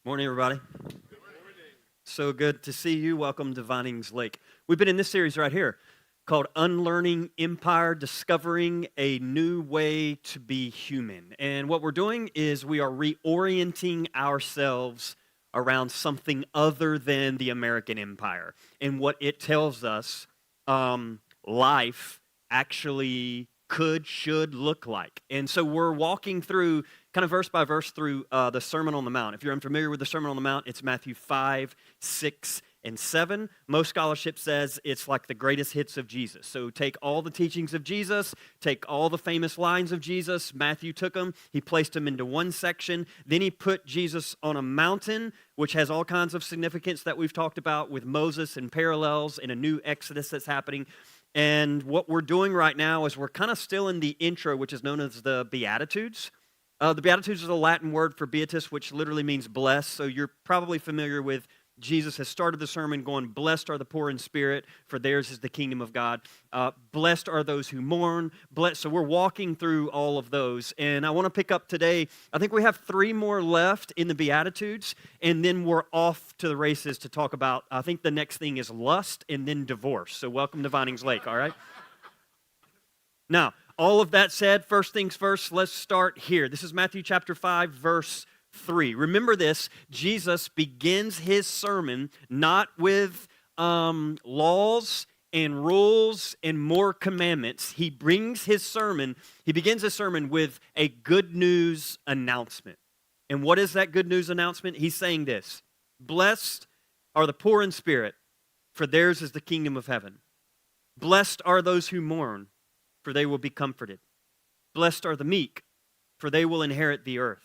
Morning, everybody. So good to see you. Welcome to Vinings Lake. We've been in this series right here called Unlearning Empire, Discovering a New Way to Be Human. And what we're doing is we are reorienting ourselves around something other than the American empire and what it tells us life actually should look like. And so we're walking through kind of verse by verse through the Sermon on the Mount. If you're unfamiliar with the Sermon on the Mount, it's Matthew 5, 6, and 7. Most scholarship says it's like the greatest hits of Jesus. So take all the teachings of Jesus, take all the famous lines of Jesus. Matthew took them, he placed them into one section. Then he put Jesus on a mountain, which has all kinds of significance that we've talked about with Moses and parallels in a new Exodus that's happening. And what we're doing right now is we're kind of still in the intro, which is known as the Beatitudes. The Beatitudes is a Latin word for beatus, which literally means blessed. So you're probably familiar with Jesus has started the sermon going, blessed are the poor in spirit, for theirs is the kingdom of God. Blessed are those who mourn. Blessed. So we're walking through all of those. And I want to pick up today, I think we have 3 more left in the Beatitudes, and then we're off to the races to talk about, I think the next thing is lust and then divorce. So welcome to Vinings Lake, all right? Now, all of that said, first things first, let's start here. This is Matthew chapter 5, verse 3. Remember this, Jesus begins his sermon not with laws and rules and more commandments. He begins his sermon with a good news announcement. And what is that good news announcement? He's saying this: blessed are the poor in spirit, for theirs is the kingdom of heaven. Blessed are those who mourn, for they will be comforted. Blessed are the meek, for they will inherit the earth.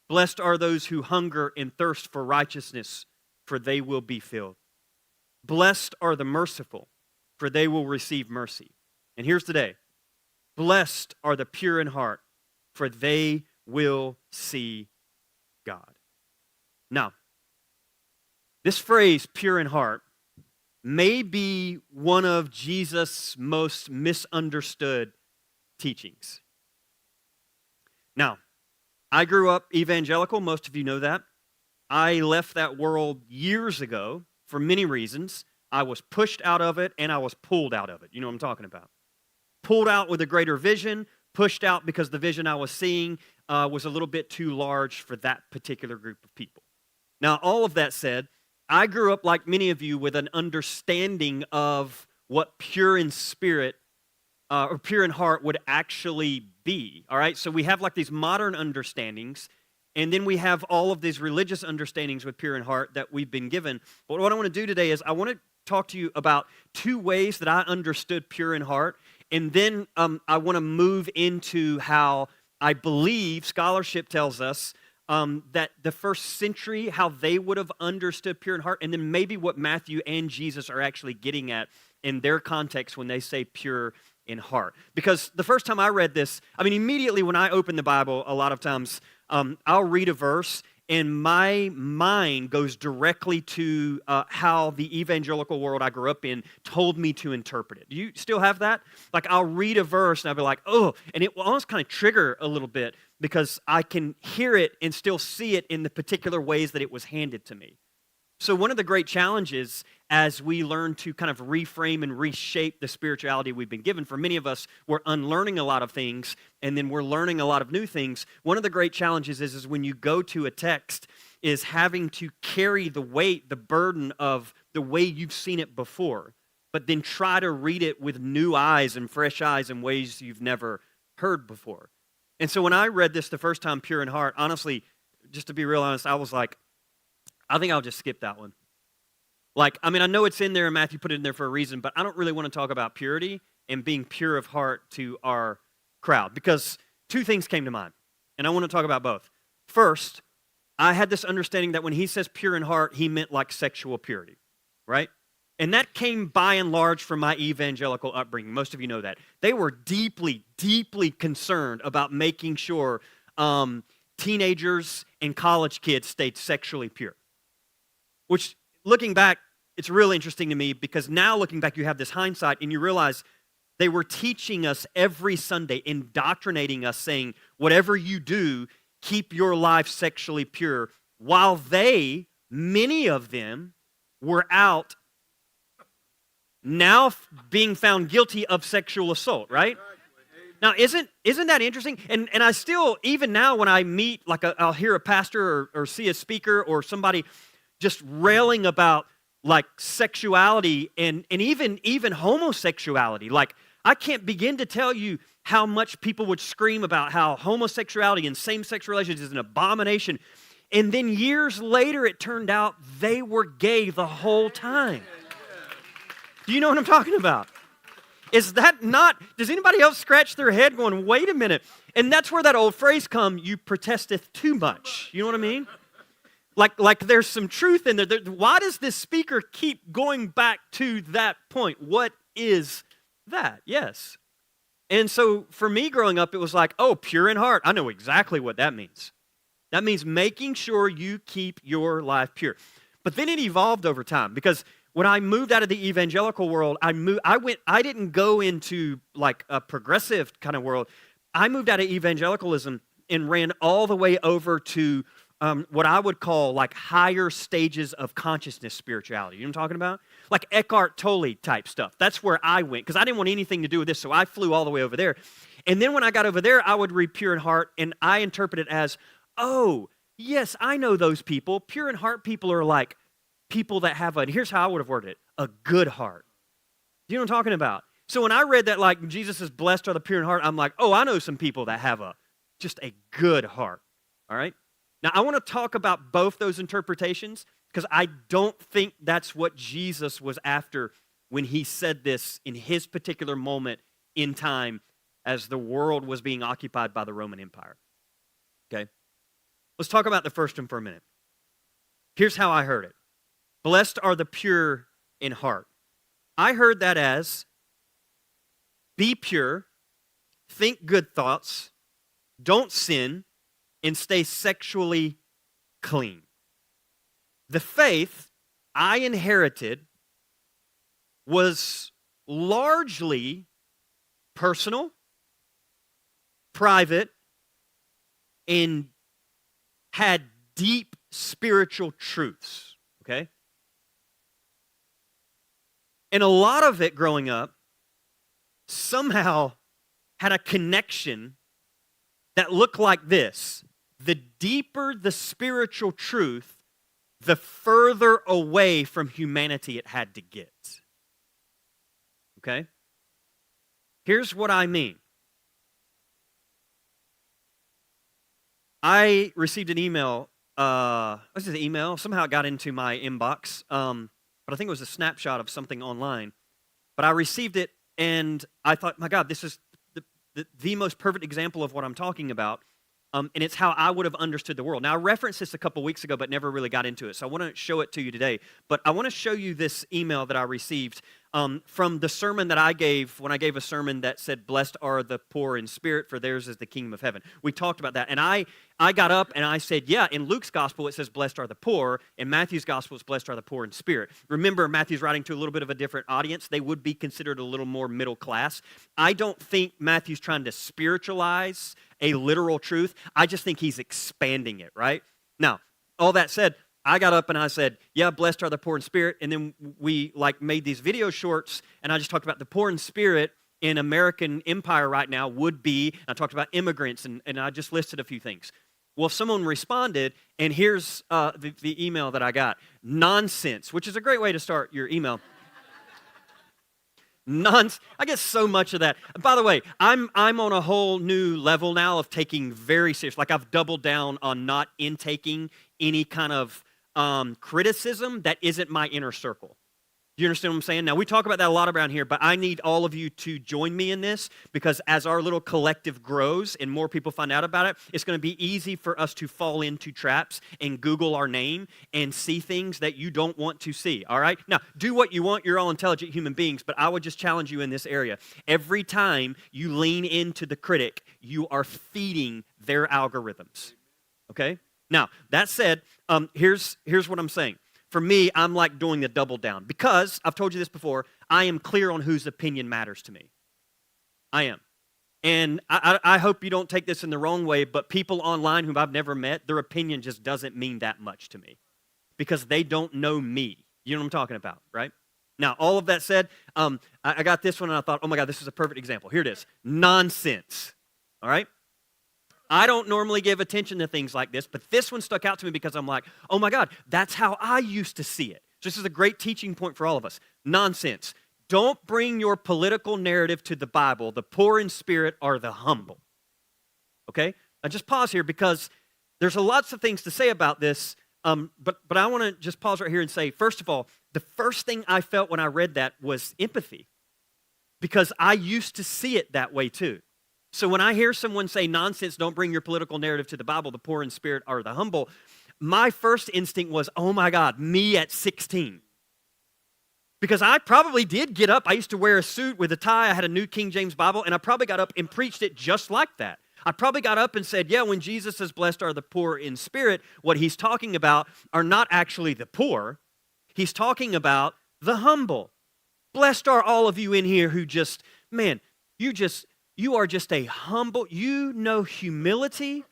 Blessed are those who hunger and thirst for righteousness, for they will be filled. Blessed are the merciful, for they will receive mercy. And here's today: blessed are the pure in heart, for they will see God. Now, this phrase, pure in heart, may be one of Jesus' most misunderstood teachings. Now, I grew up evangelical, most of you know that. I left that world years ago for many reasons. I was pushed out of it and I was pulled out of it. You know what I'm talking about. Pulled out with a greater vision, pushed out because the vision I was seeing was a little bit too large for that particular group of people. Now, all of that said, I grew up like many of you with an understanding of what pure in spirit or pure in heart would actually be, all right? So we have like these modern understandings, and then we have all of these religious understandings with pure in heart that we've been given. But what I want to do today is I want to talk to you about 2 ways that I understood pure in heart, and then I want to move into how I believe scholarship tells us that the first century, how they would have understood pure in heart, and then maybe what Matthew and Jesus are actually getting at in their context when they say pure in heart. Because the first time I read this, immediately when I open the Bible, a lot of times I'll read a verse and my mind goes directly to how the evangelical world I grew up in told me to interpret it. Do you still have that? Like I'll read a verse and I'll be like, oh, and it will almost kind of trigger a little bit because I can hear it and still see it in the particular ways that it was handed to me. So one of the great challenges as we learn to kind of reframe and reshape the spirituality we've been given, for many of us, we're unlearning a lot of things, and then we're learning a lot of new things. One of the great challenges is when you go to a text, is having to carry the weight, the burden of the way you've seen it before, but then try to read it with new eyes and fresh eyes in ways you've never heard before. And so when I read this the first time, pure in heart, honestly, just to be real honest, I was like, I think I'll just skip that one. I know it's in there and Matthew put it in there for a reason, but I don't really want to talk about purity and being pure of heart to our crowd because 2 things came to mind, and I want to talk about both. First, I had this understanding that when he says pure in heart, he meant like sexual purity, right? And that came by and large from my evangelical upbringing. Most of you know that. They were deeply, deeply concerned about making sure teenagers and college kids stayed sexually pure. Which, looking back, it's really interesting to me because now looking back, you have this hindsight and you realize they were teaching us every Sunday, indoctrinating us, saying, whatever you do, keep your life sexually pure while many of them, were out now being found guilty of sexual assault, right? Now, isn't that interesting? And I still, even now when I meet, like I'll hear a pastor or see a speaker or somebody just railing about like sexuality and even homosexuality. Like, I can't begin to tell you how much people would scream about how homosexuality and same-sex relations is an abomination. And then years later, it turned out they were gay the whole time. Do you know what I'm talking about? Is that not, does anybody else scratch their head going, wait a minute? And that's where that old phrase comes, you protesteth too much. You know what I mean? Like there's some truth in there. Why does this speaker keep going back to that point? What is that? Yes. And so for me growing up, it was like, oh, pure in heart. I know exactly what that means. That means making sure you keep your life pure. But then it evolved over time because when I moved out of the evangelical world, I didn't go into like a progressive kind of world. I moved out of evangelicalism and ran all the way over to what I would call like higher stages of consciousness spirituality. You know what I'm talking about? Like Eckhart Tolle type stuff. That's where I went because I didn't want anything to do with this, so I flew all the way over there. And then when I got over there, I would read pure in heart, and I interpret it as, oh, yes, I know those people. Pure in heart people are like people that have and here's how I would have worded it, a good heart. Do you know what I'm talking about? So when I read that like Jesus is blessed are the pure in heart, I'm like, oh, I know some people that have just a good heart. All right? Now, I want to talk about both those interpretations because I don't think that's what Jesus was after when he said this in his particular moment in time as the world was being occupied by the Roman Empire. Okay? Let's talk about the first one for a minute. Here's how I heard it. Blessed are the pure in heart. I heard that as be pure, think good thoughts, don't sin, and stay sexually clean. The faith I inherited was largely personal, private, and had deep spiritual truths, okay? And a lot of it growing up somehow had a connection that looked like this. The deeper the spiritual truth, the further away from humanity it had to get. Okay? Here's what I mean. I received an email. This is an email. Somehow it got into my inbox. But I think it was a snapshot of something online. But I received it, and I thought, my God, this is the most perfect example of what I'm talking about. And it's how I would have understood the world. Now, I referenced this a couple weeks ago, but never really got into it. So I want to show it to you today. But I want to show you this email that I received from the sermon that I gave when I gave a sermon that said, blessed are the poor in spirit, for theirs is the kingdom of heaven. We talked about that. And I got up and I said, yeah, in Luke's gospel, it says, blessed are the poor. In Matthew's gospel, it's blessed are the poor in spirit. Remember, Matthew's writing to a little bit of a different audience. They would be considered a little more middle class. I don't think Matthew's trying to spiritualize a literal truth. I just think he's expanding it, right? Now, all that said, I got up and I said, yeah, blessed are the poor in spirit. And then we made these video shorts, and I just talked about the poor in spirit in American empire right now would be, I talked about immigrants, and I just listed a few things. Well, someone responded, and here's the email that I got. Nonsense, which is a great way to start your email. I get so much of that. By the way, I'm on a whole new level now of taking very serious. Like I've doubled down on not intaking any kind of criticism that isn't my inner circle. Do you understand what I'm saying? Now, we talk about that a lot around here, but I need all of you to join me in this because as our little collective grows and more people find out about it, it's going to be easy for us to fall into traps and Google our name and see things that you don't want to see, all right? Now, do what you want. You're all intelligent human beings, but I would just challenge you in this area. Every time you lean into the critic, you are feeding their algorithms, okay? Now, that said, here's what I'm saying. For me, I'm like doing the double down because, I've told you this before, I am clear on whose opinion matters to me. I am. And I hope you don't take this in the wrong way, but people online whom I've never met, their opinion just doesn't mean that much to me because they don't know me. You know what I'm talking about, right? Now, all of that said, I got this one and I thought, oh my God, this is a perfect example. Here it is. Nonsense, all right? I don't normally give attention to things like this, but this one stuck out to me because I'm like, oh my God, that's how I used to see it. So this is a great teaching point for all of us. Nonsense. Don't bring your political narrative to the Bible. The poor in spirit are the humble. Okay? Now just pause here because there's lots of things to say about this, but I want to just pause right here and say, first of all, the first thing I felt when I read that was empathy because I used to see it that way too. So when I hear someone say, nonsense, don't bring your political narrative to the Bible, the poor in spirit are the humble, my first instinct was, oh my God, me at 16. Because I probably did get up. I used to wear a suit with a tie. I had a New King James Bible, and I probably got up and preached it just like that. I probably got up and said, yeah, when Jesus says blessed are the poor in spirit, what he's talking about are not actually the poor. He's talking about the humble. Blessed are all of you in here who just, man, you are just a humble, you know humility.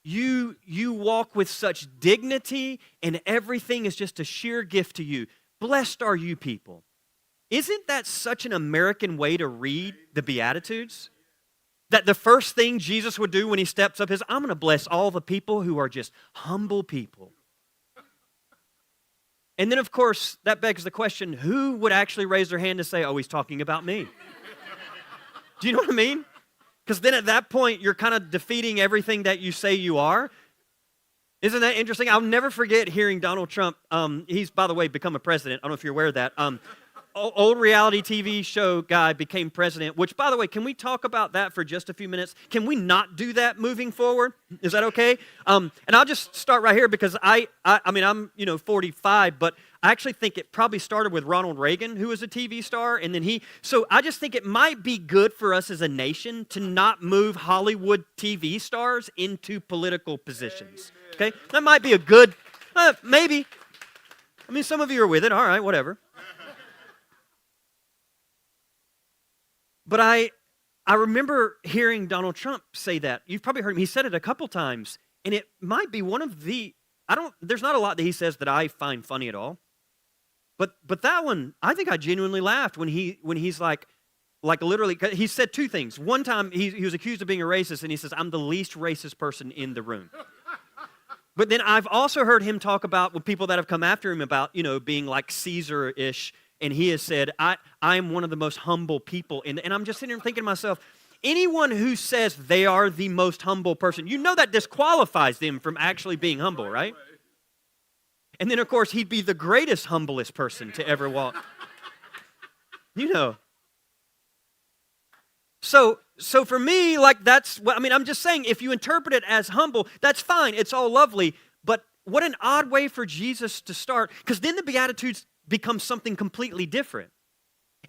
You walk with such dignity, and everything is just a sheer gift to you. Blessed are you people. Isn't that such an American way to read the Beatitudes? That the first thing Jesus would do when he steps up is, I'm going to bless all the people who are just humble people. And then, of course, that begs the question, who would actually raise their hand to say, oh, he's talking about me? Do you know what I mean? Because then at that point, you're kind of defeating everything that you say you are. Isn't that interesting? I'll never forget hearing Donald Trump. He's, by the way, become a president. I don't know if you're aware of that. Old reality TV show guy became president, which, by the way, can we talk about that for just a few minutes? Can we not do that moving forward? Is that okay? And I'll just start right here because I mean, I'm 45, but I actually think it probably started with Ronald Reagan, who was a TV star, and then so I just think it might be good for us as a nation to not move Hollywood TV stars into political positions. Okay? That might be a good, maybe. I mean, some of you are with it. All right, whatever. But I remember hearing Donald Trump say that. You've probably heard him. He said it a couple times, and it might be one of the, there's not a lot that he says that I find funny at all. But that one, I think I genuinely laughed when he's like literally, he said two things. One time, he was accused of being a racist, and he says, I'm the least racist person in the room. But then I've also heard him talk about with people that have come after him about, being like Caesar-ish, and he has said, I am one of the most humble people. And I'm just sitting here thinking to myself, anyone who says they are the most humble person, that disqualifies them from actually being humble, right? And then, of course, he'd be the greatest, humblest person to ever walk. So for me, like that's what, I'm just saying, if you interpret it as humble, that's fine. It's all lovely. But what an odd way for Jesus to start, because then the Beatitudes become something completely different.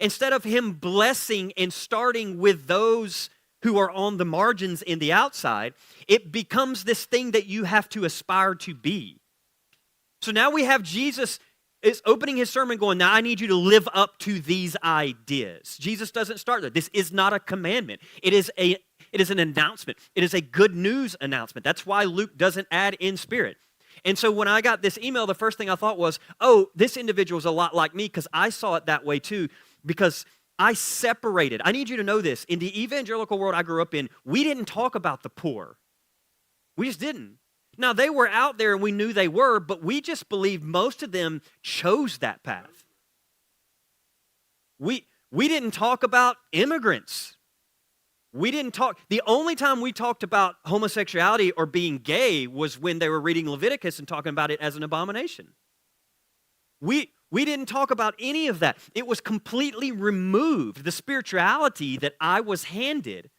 Instead of him blessing and starting with those who are on the margins in the outside, it becomes this thing that you have to aspire to be. So now we have Jesus is opening his sermon going, now I need you to live up to these ideas. Jesus doesn't start there. This is not a commandment. It is an announcement. It is a good news announcement. That's why Luke doesn't add in spirit. And so when I got this email, the first thing I thought was, oh, this individual is a lot like me because I saw it that way too, because I separated. I need you to know this. In the evangelical world I grew up in, we didn't talk about the poor. We just didn't. Now, they were out there and we knew they were, but we just believed most of them chose that path. We didn't talk about immigrants. We didn't talk. The only time we talked about homosexuality or being gay was when they were reading Leviticus and talking about it as an abomination. We didn't talk about any of that. It was completely removed. The spirituality that I was handed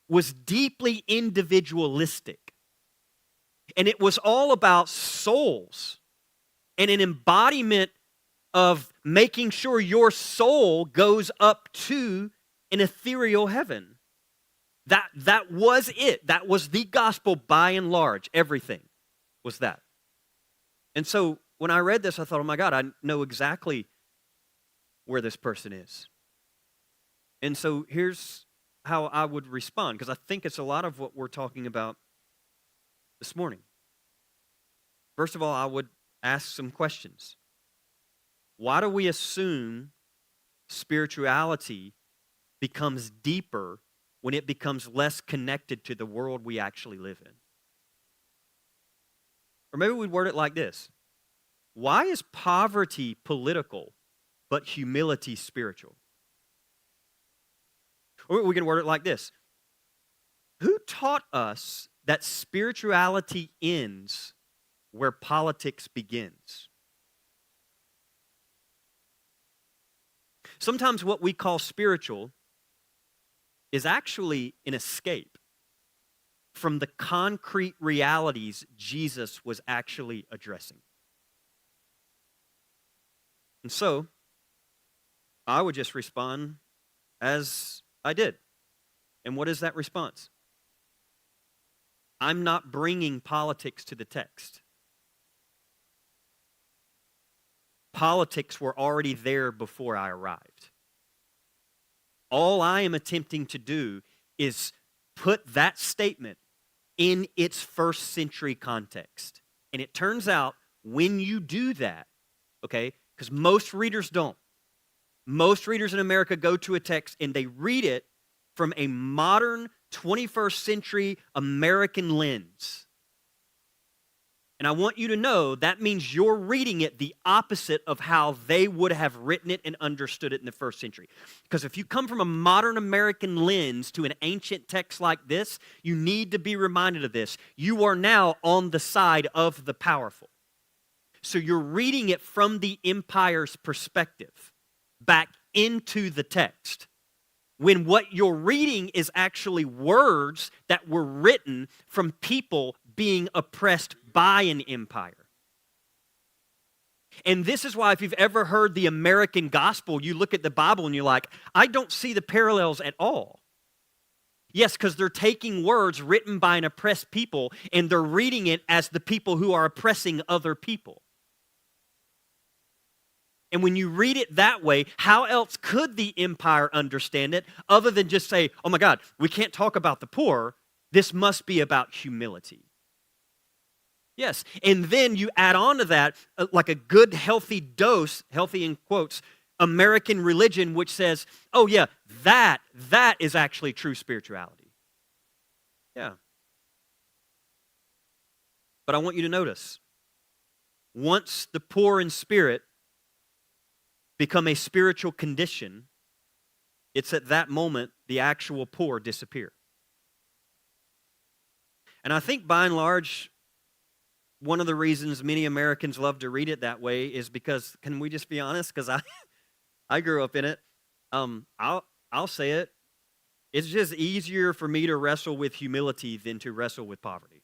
was deeply individualistic. And it was all about souls and an embodiment of making sure your soul goes up to an ethereal heaven. That was it. That was the gospel by and large. Everything was that. And so when I read this, I thought, oh my God, I know exactly where this person is. And so here's how I would respond, because I think it's a lot of what we're talking about this morning. First of all, I would ask some questions. Why do we assume spirituality becomes deeper when it becomes less connected to the world we actually live in? Or maybe we'd word it like this. Why is poverty political, but humility spiritual? Or we can word it like this. Who taught us that spirituality ends where politics begins? Sometimes what we call spiritual is actually an escape from the concrete realities Jesus was actually addressing. And so, I would just respond as I did. And what is that response? I'm not bringing politics to the text. Politics were already there before I arrived. All I am attempting to do is put that statement in its first century context. And it turns out when you do that, okay, because most readers don't. Most readers in America go to a text and they read it from a modern 21st century American lens. And I want you to know that means you're reading it the opposite of how they would have written it and understood it in the first century. Because if you come from a modern American lens to an ancient text like this, you need to be reminded of this. You are now on the side of the powerful. So you're reading it from the empire's perspective back into the text, when what you're reading is actually words that were written from people being oppressed by an empire. And this is why if you've ever heard the American gospel, you look at the Bible and you're like, I don't see the parallels at all. Yes, because they're taking words written by an oppressed people and they're reading it as the people who are oppressing other people. And when you read it that way, how else could the empire understand it other than just say, oh my God, we can't talk about the poor. This must be about humility. Yes, and then you add on to that like a good, healthy dose, healthy in quotes, American religion, which says, oh yeah, that is actually true spirituality. Yeah. But I want you to notice, once the poor in spirit become a spiritual condition, it's at that moment the actual poor disappear. And I think by and large, one of the reasons many Americans love to read it that way is because, can we just be honest? Because I grew up in it. I'll say it. It's just easier for me to wrestle with humility than to wrestle with poverty.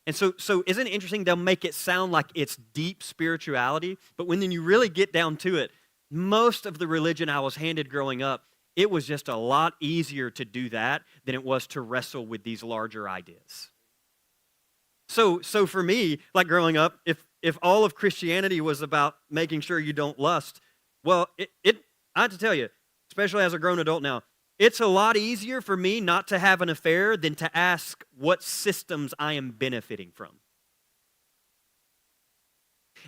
And so isn't it interesting? They'll make it sound like it's deep spirituality, but when then you really get down to it, most of the religion I was handed growing up, it was just a lot easier to do that than it was to wrestle with these larger ideas. So for me, like growing up, if all of Christianity was about making sure you don't lust, well, I have to tell you, especially as a grown adult now, it's a lot easier for me not to have an affair than to ask what systems I am benefiting from.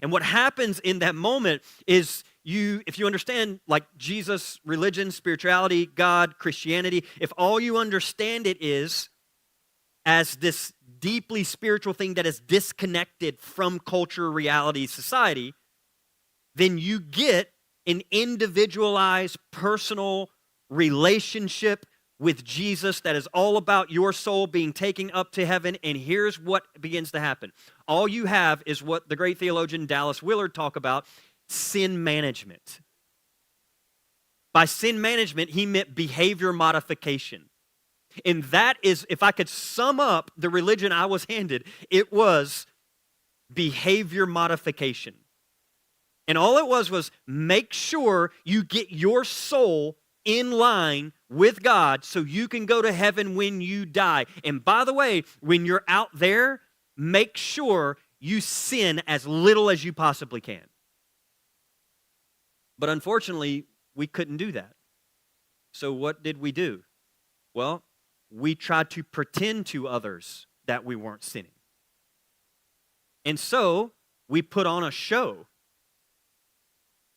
And what happens in that moment is if you understand like Jesus, religion, spirituality, God, Christianity, if all you understand it is as this deeply spiritual thing that is disconnected from culture, reality, society, then you get an individualized, personal relationship with Jesus that is all about your soul being taken up to heaven. And here's what begins to happen. All you have is what the great theologian Dallas Willard talked about, sin management. By sin management, he meant behavior modification. And that is, if I could sum up the religion I was handed, it was behavior modification. And all it was make sure you get your soul in line with God so you can go to heaven when you die. And by the way, when you're out there, make sure you sin as little as you possibly can. But unfortunately, we couldn't do that. So what did we do? Well, we tried to pretend to others that we weren't sinning. And so we put on a show.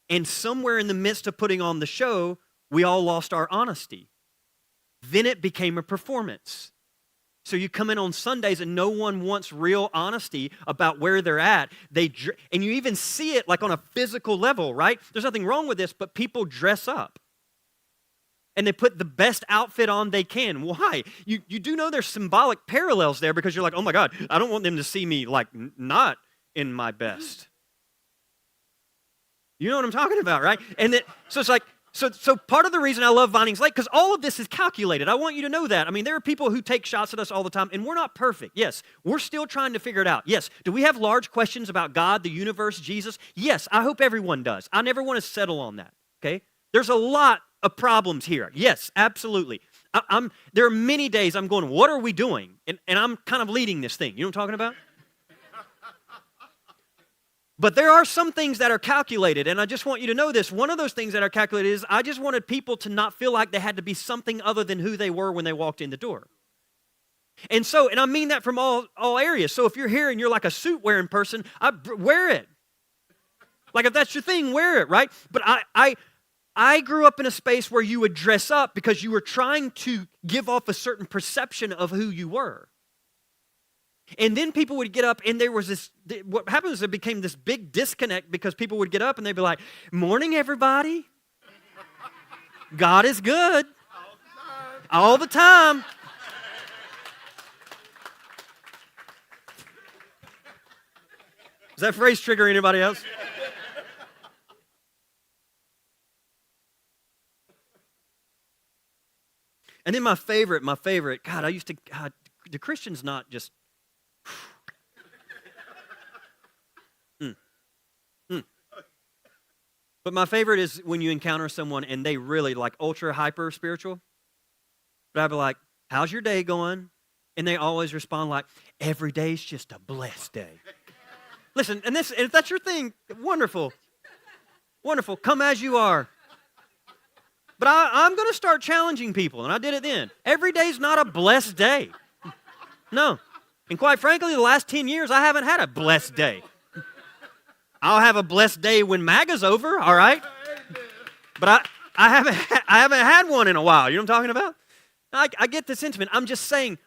And somewhere in the midst of putting on the show, we all lost our honesty. Then it became a performance. So you come in on Sundays and no one wants real honesty about where they're at. And you even see it like on a physical level, right? There's nothing wrong with this, but people dress up. And they put the best outfit on they can. Why? You do know there's symbolic parallels there because you're like, oh my God, I don't want them to see me like not in my best. You know what I'm talking about, right? And so it's like, so part of the reason I love Vinings Lake, because all of this is calculated. I want you to know that. I mean, there are people who take shots at us all the time, and we're not perfect. Yes, we're still trying to figure it out. Yes, do we have large questions about God, the universe, Jesus? Yes, I hope everyone does. I never want to settle on that, okay? There's a lot of problems here. Yes, absolutely. There are many days I'm going, what are we doing? And I'm kind of leading this thing. You know what I'm talking about? But there are some things that are calculated, and I just want you to know this. One of those things that are calculated is I just wanted people to not feel like they had to be something other than who they were when they walked in the door. And I mean that from all areas. So if you're here and you're like a suit-wearing person, wear it. Like if that's your thing, wear it, right? But I grew up in a space where you would dress up because you were trying to give off a certain perception of who you were. And then people would get up and there was this, what happened is there became this big disconnect because people would get up and they'd be like, morning everybody. God is good. All the time. Does that phrase trigger anybody else? And then my favorite, God, the Christian's not just, But my favorite is when you encounter someone and they really like ultra hyper spiritual. But I'd be like, how's your day going? And they always respond like, every day's just a blessed day. Listen, and if that's your thing, wonderful. Wonderful. Come as you are. But I'm going to start challenging people, and I did it then. Every day's not a blessed day. No. And quite frankly, the last 10 years, I haven't had a blessed day. I'll have a blessed day when MAGA's over, all right? But I haven't had one in a while. You know what I'm talking about? I get the sentiment. I'm just saying,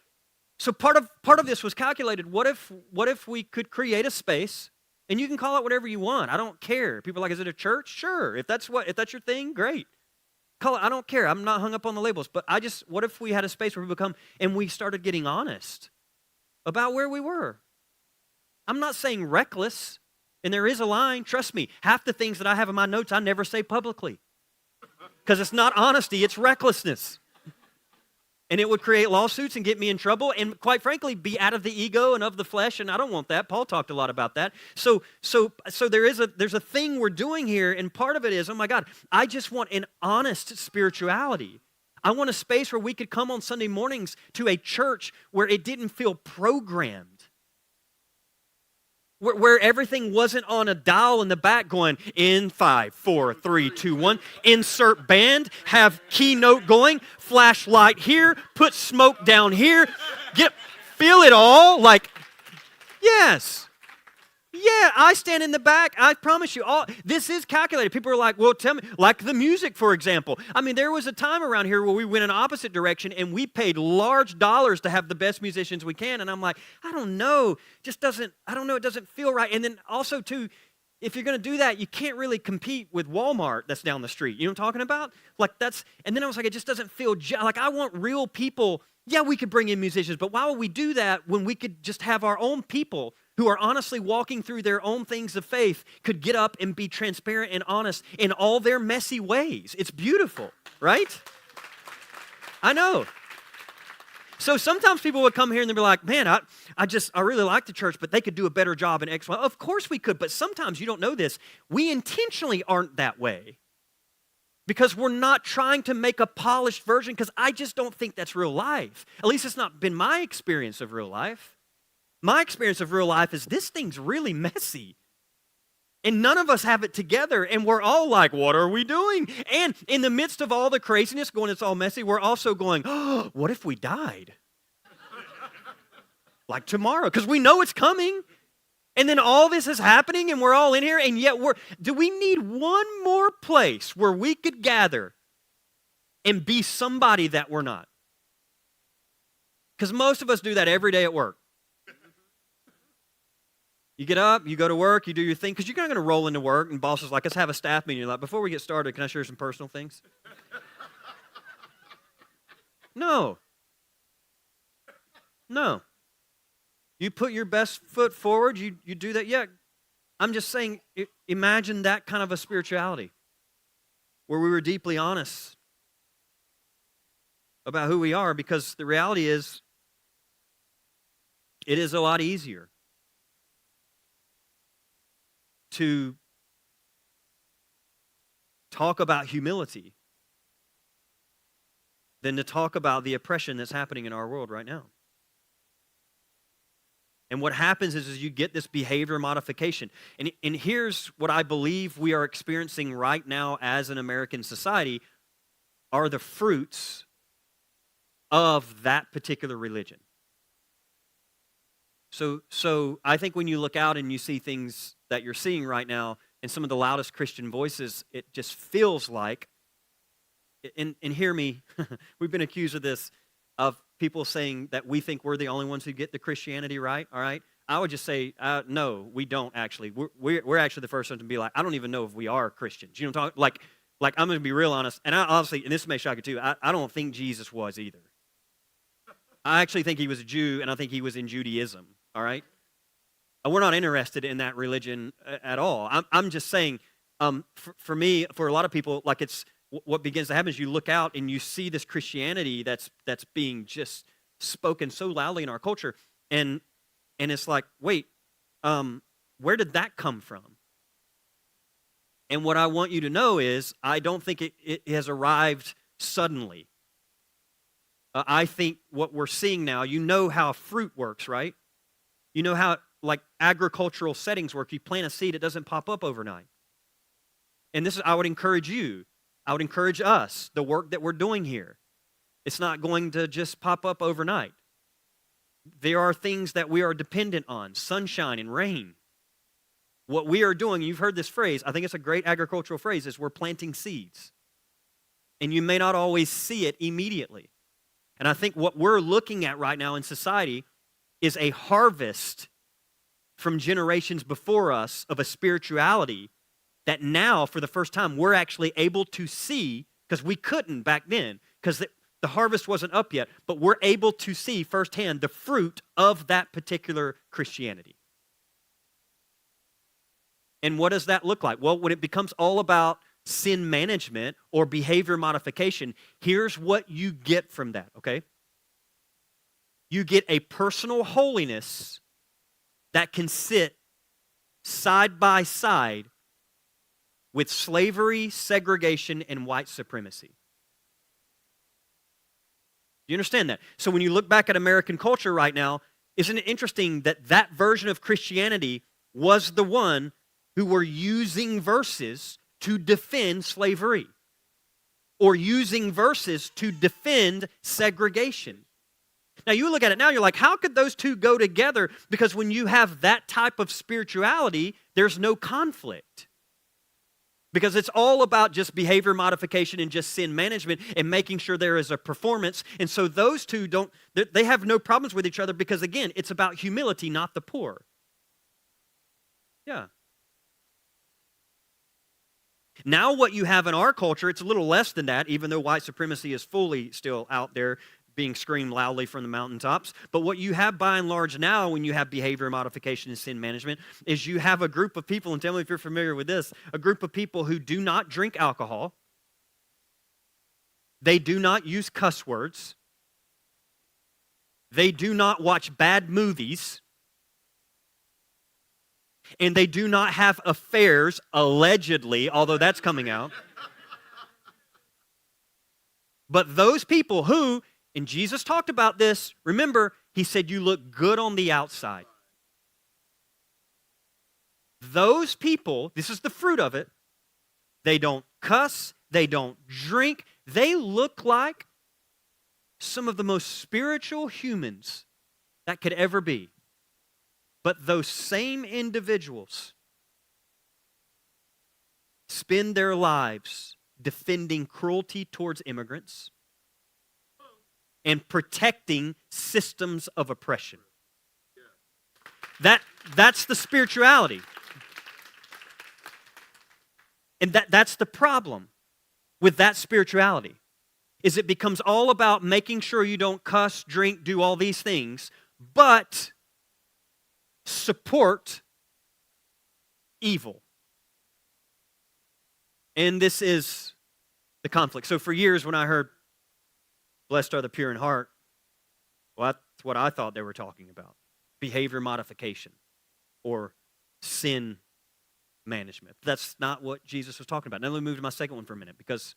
so part of this was calculated. What if we could create a space, and you can call it whatever you want. I don't care. People are like, is it a church? Sure. If that's your thing, great. Call it, I don't care. I'm not hung up on the labels. But what if we had a space where people come and we started getting honest about where we were? I'm not saying reckless, and there is a line. Trust me, half the things that I have in my notes I never say publicly because it's not honesty, it's recklessness. And it would create lawsuits and get me in trouble and, quite frankly, be out of the ego and of the flesh, and I don't want that. Paul talked a lot about that. So there's a thing we're doing here, and part of it is, oh my God, I just want an honest spirituality. I want a space where we could come on Sunday mornings to a church where it didn't feel programmed. Where everything wasn't on a dial in the back going, in 5, 4, 3, 2, 1, insert band, have keynote going, flashlight here, put smoke down here, feel it all, like, yes. Yeah, I stand in the back. I promise you, this is calculated. People are like, well, tell me, like the music, for example. I mean, there was a time around here where we went in opposite direction and we paid large dollars to have the best musicians we can. And I'm like, I don't know. It doesn't feel right. And then also, too, if you're going to do that, you can't really compete with Walmart that's down the street. You know what I'm talking about? And then I was like, it just doesn't feel, like I want real people. Yeah, we could bring in musicians, but why would we do that when we could just have our own people who are honestly walking through their own things of faith could get up and be transparent and honest in all their messy ways? It's beautiful, right? I know. So sometimes people would come here and they'd be like, man, I really like the church, but they could do a better job in X, Y. Of course we could, but sometimes you don't know this. We intentionally aren't that way because we're not trying to make a polished version because I just don't think that's real life. At least it's not been my experience of real life. My experience of real life is this thing's really messy. And none of us have it together. And we're all like, what are we doing? And in the midst of all the craziness going, it's all messy, we're also going, oh, what if we died? Like tomorrow, because we know it's coming. And then all this is happening and we're all in here, and yet do we need one more place where we could gather and be somebody that we're not? Because most of us do that every day at work. You get up, you go to work, you do your thing, because you're not going to roll into work and boss is like, let's have a staff meeting. You're like, before we get started, can I share some personal things? No. You put your best foot forward, you do that. Yeah, I'm just saying, imagine that kind of a spirituality where we were deeply honest about who we are, because the reality is, it is a lot easier to talk about humility than to talk about the oppression that's happening in our world right now. And what happens is you get this behavior modification. And here's what I believe we are experiencing right now as an American society are the fruits of that particular religion. So I think when you look out and you see things that you're seeing right now and some of the loudest Christian voices, it just feels like, and hear me, we've been accused of this, of people saying that we think we're the only ones who get the Christianity right, all right? I would just say, no, we don't actually. We're actually the first ones to be like, I don't even know if we are Christians. You know what I'm talking? Like I'm going to be real honest, and I honestly, and this may shock you too, I don't think Jesus was either. I actually think he was a Jew, and I think he was in Judaism, all right? We're not interested in that religion at all. I'm just saying, for me, for a lot of people, like it's, what begins to happen is you look out and you see this Christianity that's being just spoken so loudly in our culture, and it's like, wait, where did that come from? And what I want you to know is, I don't think it has arrived suddenly. I think what we're seeing now, you know how fruit works, right? You know how, like, agricultural settings work. You plant a seed, it doesn't pop up overnight. And this is, I would encourage you, I would encourage us, the work that we're doing here. It's not going to just pop up overnight. There are things that we are dependent on, sunshine and rain. What we are doing, you've heard this phrase, I think it's a great agricultural phrase, is we're planting seeds. And you may not always see it immediately. And I think what we're looking at right now in society is a harvest from generations before us of a spirituality that now, for the first time, we're actually able to see, because we couldn't back then, because the harvest wasn't up yet, but we're able to see firsthand the fruit of that particular Christianity. And what does that look like? Well, when it becomes all about sin management or behavior modification, here's what you get from that, okay? You get a personal holiness that can sit side by side with slavery, segregation, and white supremacy. You understand that? So when you look back at American culture right now, isn't it interesting that that version of Christianity was the one who were using verses to defend slavery or using verses to defend segregation? Now you look at it now, you're like, how could those two go together? Because when you have that type of spirituality, there's no conflict. Because it's all about just behavior modification and just sin management and making sure there is a performance. And so those two they have no problems with each other because, again, it's about humility, not the poor. Yeah. Now what you have in our culture, it's a little less than that, even though white supremacy is fully still out there being screamed loudly from the mountaintops. But what you have by and large now when you have behavior modification and sin management is you have a group of people, and tell me if you're familiar with this, a group of people who do not drink alcohol. They do not use cuss words. They do not watch bad movies. And they do not have affairs, allegedly, although that's coming out. But those people who, and Jesus talked about this, remember, he said you look good on the outside. those people, this is the fruit of it, they don't cuss, they don't drink, they look like some of the most spiritual humans that could ever be. But those same individuals spend their lives defending cruelty towards immigrants and protecting systems of oppression. That's the spirituality. And that's the problem with that spirituality, is it becomes all about making sure you don't cuss, drink, do all these things, but support evil. And this is the conflict. So for years when I heard, blessed are the pure in heart, well, that's what I thought they were talking about. Behavior modification or sin management. That's not what Jesus was talking about. Now let me move to my second one for a minute, because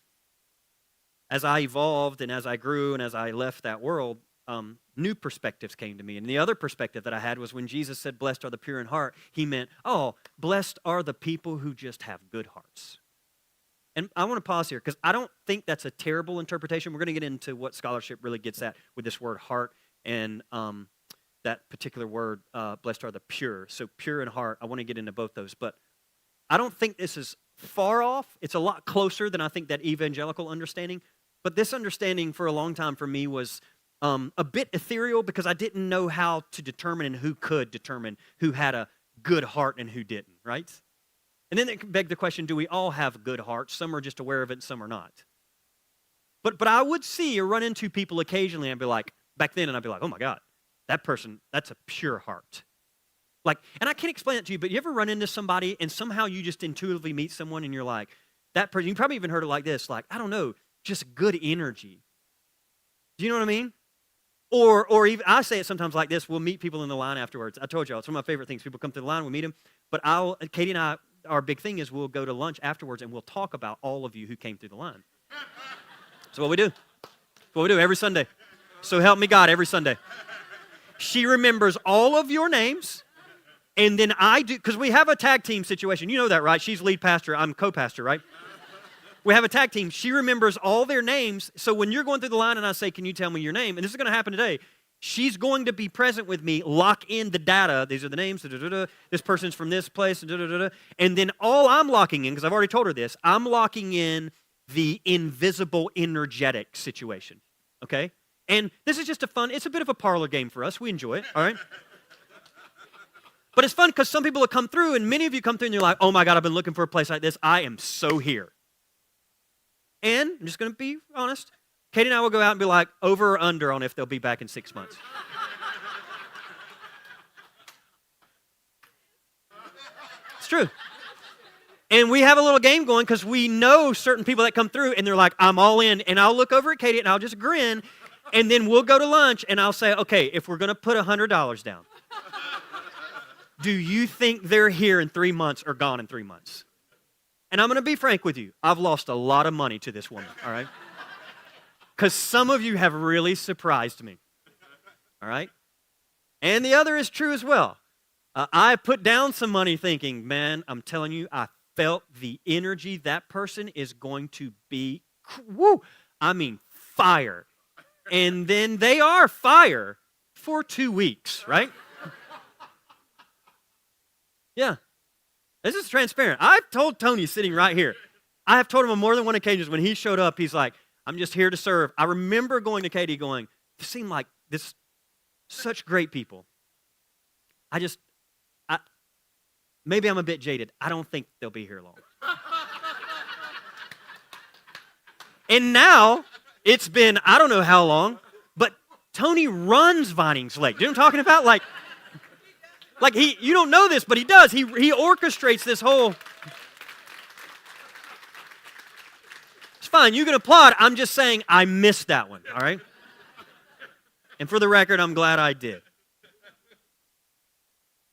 as I evolved and as I grew and as I left that world, new perspectives came to me. And the other perspective that I had was when Jesus said, blessed are the pure in heart, he meant, oh, blessed are the people who just have good hearts. And I want to pause here because I don't think that's a terrible interpretation. We're going to get into what scholarship really gets at with this word heart and that particular word, blessed are the pure. So pure in heart, I want to get into both those. But I don't think this is far off. It's a lot closer than I think that evangelical understanding. But this understanding for a long time for me was a bit ethereal because I didn't know how to determine and who could determine who had a good heart and who didn't, right? And then it begs the question, do we all have good hearts? Some are just aware of it, some are not. But I would see or run into people occasionally and be like, back then, and I'd be like, oh my God, that person, that's a pure heart. Like, and I can't explain it to you, but you ever run into somebody and somehow you just intuitively meet someone and you're like, that person, you probably even heard it like this, like, I don't know, just good energy. Do you know what I mean? Or even, I say it sometimes like this, we'll meet people in the line afterwards. I told y'all, it's one of my favorite things. People come through the line, we meet them, but Katie and I, our big thing is we'll go to lunch afterwards and we'll talk about all of you who came through the line. That's what we do. That's what we do every Sunday. So help me God, every Sunday. She remembers all of your names, and then I do, because we have a tag team situation. You know that, right? She's lead pastor, I'm co-pastor, right? We have a tag team. She remembers all their names, so when you're going through the line and I say, can you tell me your name? And this is going to happen today. She's going to be present with me, lock in the data. These are the names. This person's from this place. And then all I'm locking in, because I've already told her this, I'm locking in the invisible energetic situation, okay? And this is just it's a bit of a parlor game for us. We enjoy it, all right? But it's fun because some people will come through, and many of you come through and you're like, oh my God, I've been looking for a place like this. I am so here. And I'm just going to be honest. Katie and I will go out and be like, over or under on if they'll be back in 6 months. It's true. And we have a little game going because we know certain people that come through and they're like, I'm all in. And I'll look over at Katie and I'll just grin. And then we'll go to lunch and I'll say, okay, if we're going to put $100 down, do you think they're here in 3 months or gone in 3 months? And I'm going to be frank with you. I've lost a lot of money to this woman, all right? Because some of you have really surprised me, all right? And the other is true as well. I put down some money thinking, man, I'm telling you, I felt the energy. That person is going to be, fire. And then they are fire for 2 weeks, right? Yeah. This is transparent. I've told Tony sitting right here. I have told him on more than one occasion when he showed up, he's like, I'm just here to serve. I remember going to Katie going, this seemed like this, such great people. Maybe I'm a bit jaded. I don't think they'll be here long. And now, it's been, I don't know how long, but Tony runs Vinings Lake. Do you know what I'm talking about? Like you don't know this, but he does. He orchestrates this whole. It's fine. You can applaud. I'm just saying I missed that one, all right? And for the record, I'm glad I did.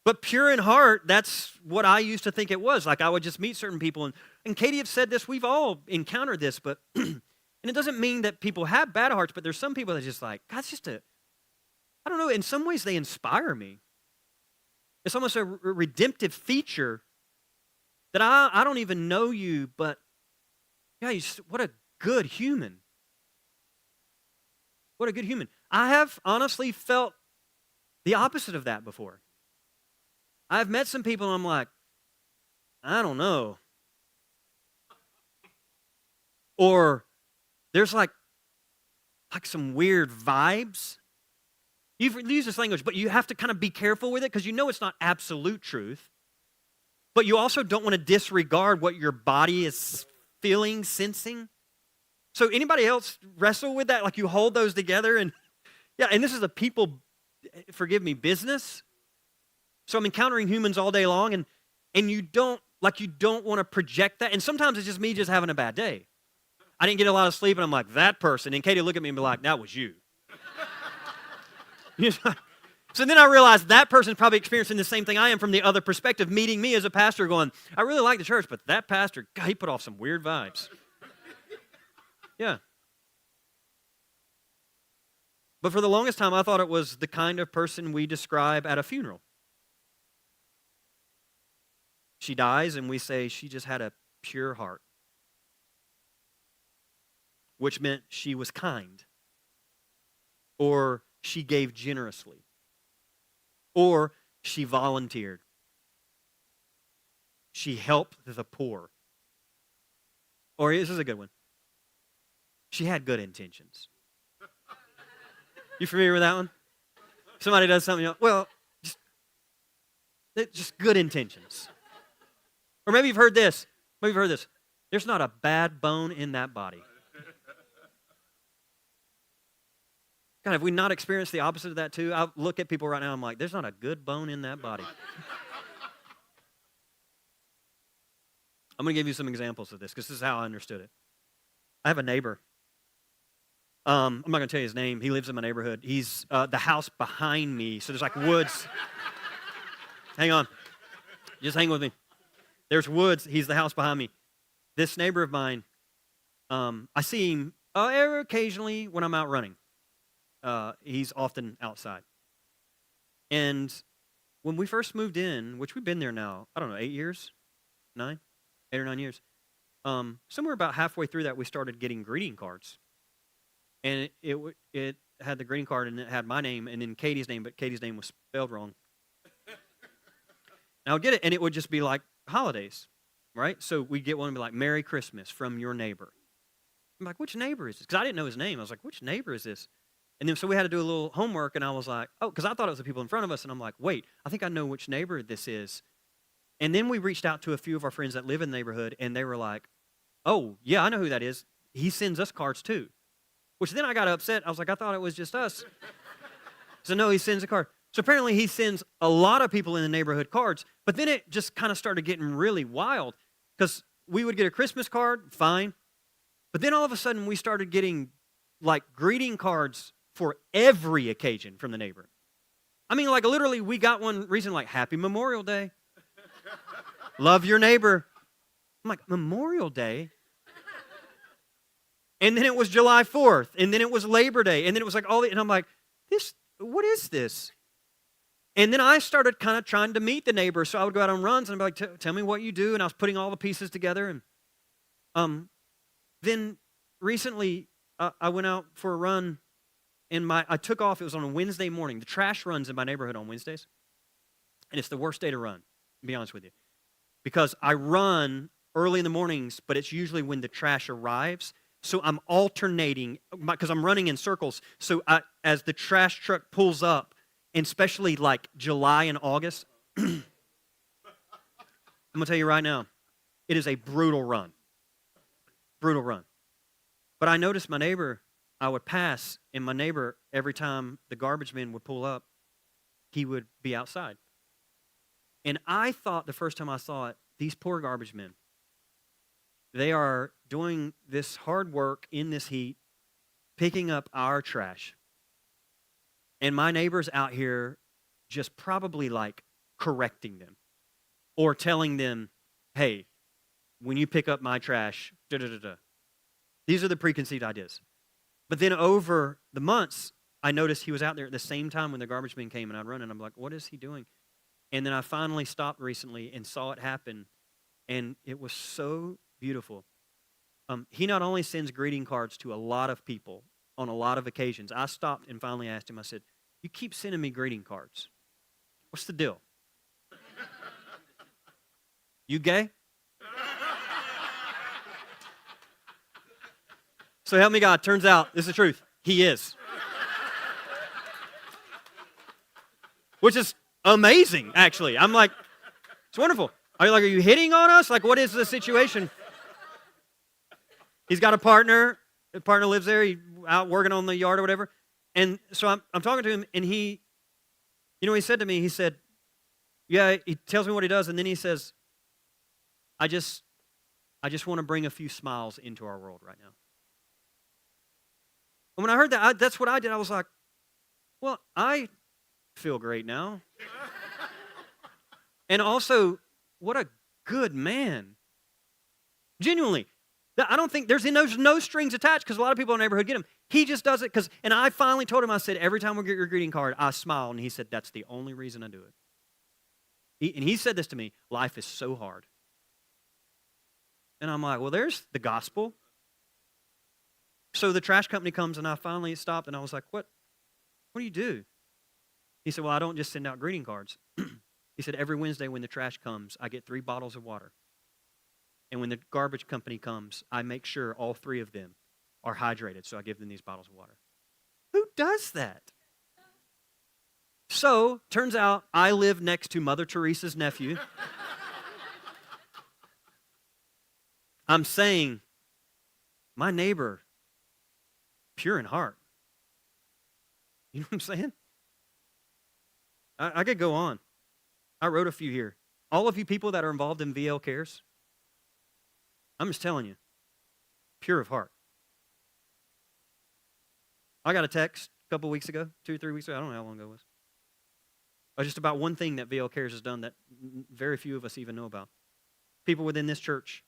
But pure in heart, that's what I used to think it was. Like I would just meet certain people. And Katie have said this. We've all encountered this, but and it doesn't mean that people have bad hearts, but there's some people that just like, God's just I don't know, in some ways they inspire me. It's almost a redemptive feature that I don't even know you, but yeah, what a good human. What a good human. I have honestly felt the opposite of that before. I've met some people and I'm like, I don't know. Or there's like some weird vibes. You've used this language, but you have to kind of be careful with it because you know it's not absolute truth. But you also don't want to disregard what your body is feeling, sensing. So anybody else wrestle with that? Like you hold those together and yeah, and this is a people, forgive me, business. So I'm encountering humans all day long and you don't want to project that. And sometimes it's just me just having a bad day. I didn't get a lot of sleep and I'm like, that person. And Katie look at me and be like, that was you. So then I realized that person's probably experiencing the same thing I am from the other perspective, meeting me as a pastor going, I really like the church, but that pastor, God, he put off some weird vibes. Yeah. But for the longest time, I thought it was the kind of person we describe at a funeral. She dies and we say she just had a pure heart, which meant she was kind, or she gave generously, or she volunteered. She helped the poor. Or this is a good one. She had good intentions. You familiar with that one? Somebody does something, well, just good intentions. Or maybe you've heard this. There's not a bad bone in that body. God, have we not experienced the opposite of that too? I look at people right now, I'm like, there's not a good bone in that body. I'm going to give you some examples of this because this is how I understood it. I have a neighbor. I'm not going to tell you his name. He lives in my neighborhood. He's the house behind me, so there's like woods. Hang on. Just hang with me. There's woods. He's the house behind me. This neighbor of mine, I see him occasionally when I'm out running. He's often outside. And when we first moved in, which we've been there now, I don't know, 8 years? 9? 8 or 9 years. Somewhere about halfway through that, we started getting greeting cards. And it had the greeting card, and it had my name, and then Katie's name, but Katie's name was spelled wrong. And I would get it, and it would just be like holidays, right? So we'd get one and be like, Merry Christmas from your neighbor. I'm like, which neighbor is this? Because I didn't know his name. I was like, which neighbor is this? And then so we had to do a little homework, and I was like, oh, because I thought it was the people in front of us, and I'm like, wait, I think I know which neighbor this is. And then we reached out to a few of our friends that live in the neighborhood, and they were like, oh, yeah, I know who that is. He sends us cards too. Which then I got upset. I was like, I thought it was just us. So no, he sends a card. So apparently he sends a lot of people in the neighborhood cards, but then it just kind of started getting really wild because we would get a Christmas card, fine. But then all of a sudden we started getting like greeting cards for every occasion from the neighbor. I mean, like literally we got one recently like Happy Memorial Day. Love your neighbor. I'm like, Memorial Day? And then it was July 4th, and then it was Labor Day, and then it was like and I'm like, what is this? And then I started kind of trying to meet the neighbor, so I would go out on runs, and I'd be like, tell me what you do, and I was putting all the pieces together, and then recently I went out for a run, and I took off, it was on a Wednesday morning. The trash runs in my neighborhood on Wednesdays, and it's the worst day to run, to be honest with you, because I run early in the mornings, but it's usually when the trash arrives. So I'm alternating, because I'm running in circles. So as the trash truck pulls up, and especially like July and August, I'm going to tell you right now, it is a brutal run. Brutal run. But I noticed my neighbor, I would pass, and my neighbor, every time the garbage men would pull up, he would be outside. And I thought the first time I saw it, these poor garbage men, they are doing this hard work in this heat, picking up our trash. And my neighbor's out here just probably like correcting them or telling them, hey, when you pick up my trash, da-da-da-da. These are the preconceived ideas. But then over the months, I noticed he was out there at the same time when the garbage men came, and I'd run, and I'm like, what is he doing? And then I finally stopped recently and saw it happen. And it was so beautiful. He not only sends greeting cards to a lot of people on a lot of occasions. I stopped and finally asked him, I said, you keep sending me greeting cards. What's the deal? You gay? So help me God, turns out, this is the truth, he is. Which is amazing, actually. I'm like, it's wonderful. Are you hitting on us? Like, what is the situation? He's got a partner. The partner lives there. He's out working on the yard or whatever. And so I'm talking to him, and he, he said to me, he said, yeah, he tells me what he does, and then he says, I just want to bring a few smiles into our world right now. And when I heard that, that's what I did. I was like, well, I feel great now. And also, what a good man. Genuinely. I don't think there's no strings attached because a lot of people in the neighborhood get him. He just does it because, and I finally told him, I said, every time we get your greeting card, I smile. And he said, that's the only reason I do it. And he said this to me, life is so hard. And I'm like, well, there's the gospel. So the trash company comes and I finally stopped and I was like, what do you do? He said, well, I don't just send out greeting cards. He said, every Wednesday when the trash comes, I get 3 bottles of water. And when the garbage company comes, I make sure all 3 of them are hydrated. So I give them these bottles of water. Who does that? So, turns out I live next to Mother Teresa's nephew. I'm saying, my neighbor, pure in heart. You know what I'm saying? I could go on. I wrote a few here. All of you people that are involved in VL Cares, I'm just telling you, pure of heart. I got a text a couple weeks ago, 2 or 3 weeks ago, I don't know how long ago it was. Just about one thing that VL Cares has done that very few of us even know about. People within this church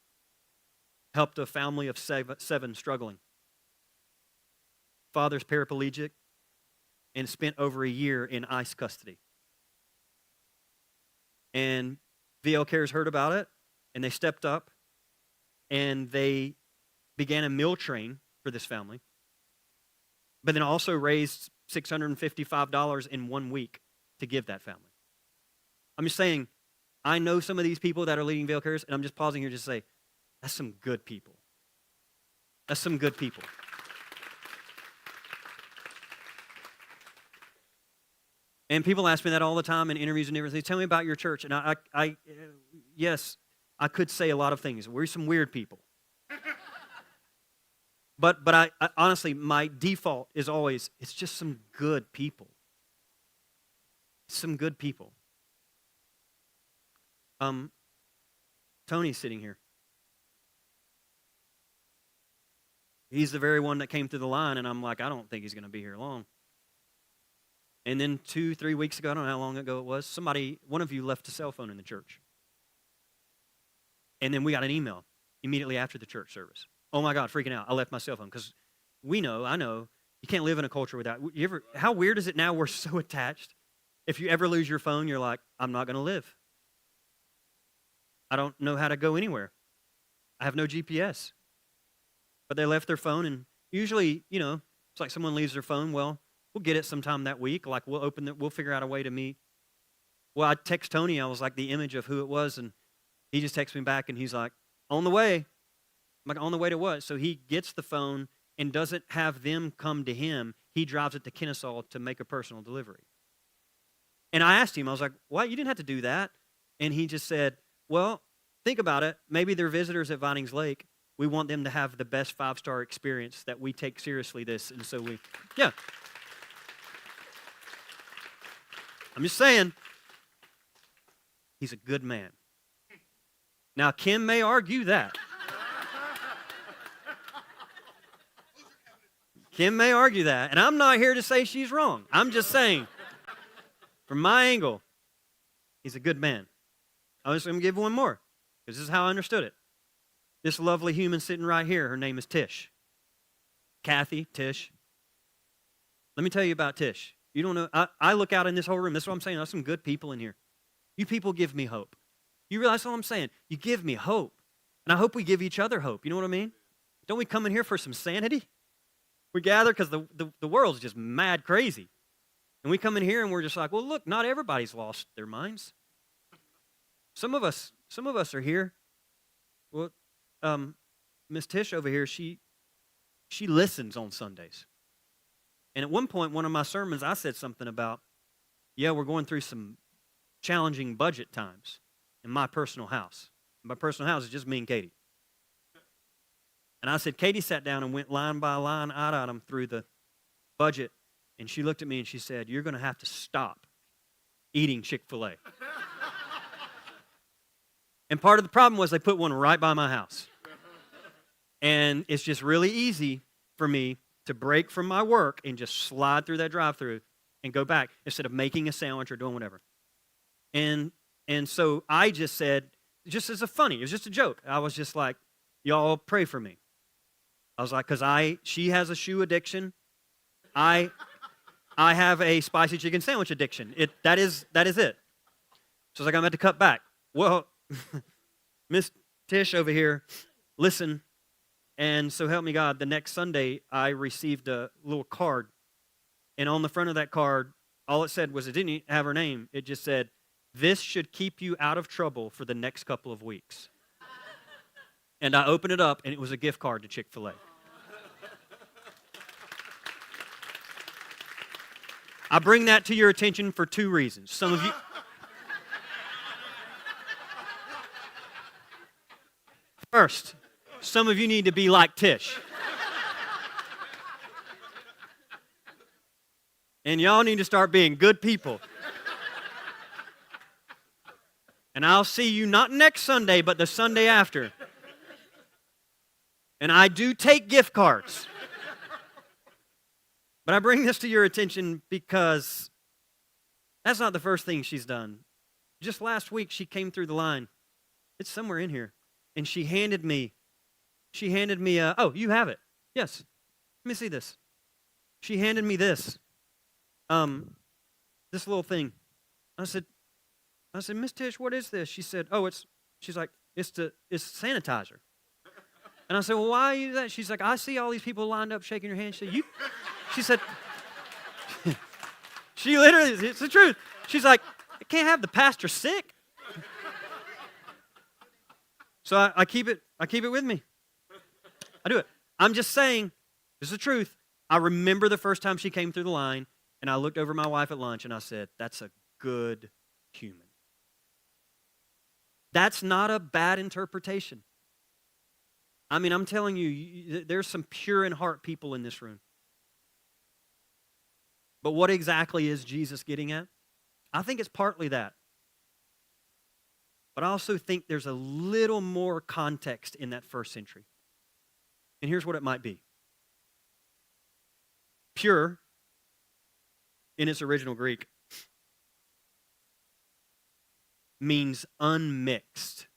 helped a family of 7 struggling. Father's paraplegic and spent over a year in ICE custody. And VL Cares heard about it, and they stepped up, and they began a meal train for this family, but then also raised $655 in 1 week to give that family. I'm just saying, I know some of these people that are leading VL Cares, and I'm just pausing here to say, that's some good people. That's some good people. And people ask me that all the time in interviews and everything. Tell me about your church. And yes, I could say a lot of things. We're some weird people. But I honestly, my default is always, it's just some good people. Some good people. Tony's sitting here. He's the very one that came through the line, and I'm like, I don't think he's going to be here long. And then 2-3 weeks ago, I don't know how long ago it was, one of you left a cell phone in the church. And then we got an email immediately after the church service. Oh my God, freaking out. I left my cell phone because I know, you can't live in a culture without, how weird is it now we're so attached? If you ever lose your phone, you're like, I'm not going to live. I don't know how to go anywhere. I have no GPS. But they left their phone, and usually, it's like someone leaves their phone, well, we'll get it sometime that week. Like, we'll figure out a way to meet. Well, I text Tony. I was like the image of who it was, and he just texted me back, and he's like, on the way. I'm like, on the way to what? So he gets the phone and doesn't have them come to him. He drives it to Kennesaw to make a personal delivery. And I asked him, I was like, what? You didn't have to do that. And he just said, well, think about it. Maybe they're visitors at Vinings Lake. We want them to have the best 5-star experience, that we take seriously this. And so yeah. I'm just saying, he's a good man. Now, Kim may argue that. Kim may argue that. And I'm not here to say she's wrong. I'm just saying, from my angle, he's a good man. I'm just going to give one more, because this is how I understood it. This lovely human sitting right here, her name is Tish. Kathy, Tish. Let me tell you about Tish. You don't know, I look out in this whole room. That's what I'm saying. There's some good people in here. You people give me hope. You realize all I'm saying? You give me hope. And I hope we give each other hope. You know what I mean? Don't we come in here for some sanity? We gather because the world's just mad crazy. And we come in here and we're just like, well, look, not everybody's lost their minds. Some of us are here. Well, Miss Tish over here, she listens on Sundays. And at one point, one of my sermons, I said something about, yeah, we're going through some challenging budget times in my personal house. My personal house is just me and Katie. And I said, Katie sat down and went line by line, item through the budget. And she looked at me and she said, you're going to have to stop eating Chick-fil-A. And part of the problem was they put one right by my house. And it's just really easy for me to break from my work and just slide through that drive-thru and go back instead of making a sandwich or doing whatever. And so I just said, just as a funny, it was just a joke. I was just like, y'all pray for me. I was like, because she has a shoe addiction. I have a spicy chicken sandwich addiction. That is it. So I was like, I'm about to cut back. Well, Miss Tish over here, listen. And so help me God, the next Sunday, I received a little card. And on the front of that card, all it said was, it didn't have her name. It just said, this should keep you out of trouble for the next couple of weeks. And I opened it up, and it was a gift card to Chick-fil-A. I bring that to your attention for two reasons. Some of you... First, some of you need to be like Tish. And y'all need to start being good people. And I'll see you not next Sunday, but the Sunday after. And I do take gift cards. But I bring this to your attention because that's not the first thing she's done. Just last week, she came through the line. It's somewhere in here. And she handed me oh, you have it. Yes. Let me see this. She handed me this. This little thing. I said, Miss Tish, what is this? She said, she's like, it's sanitizer. And I said, well, why are you that? She's like, I see all these people lined up shaking your hand. She said, she literally, it's the truth. She's like, I can't have the pastor sick. So I keep it with me. I do it. I'm just saying, this is the truth. I remember the first time she came through the line, and I looked over my wife at lunch, and I said, that's a good human. That's not a bad interpretation. I mean, I'm telling you, there's some pure in heart people in this room. But what exactly is Jesus getting at? I think it's partly that. But I also think there's a little more context in that first century. And here's what it might be. Pure, in its original Greek, means unmixed.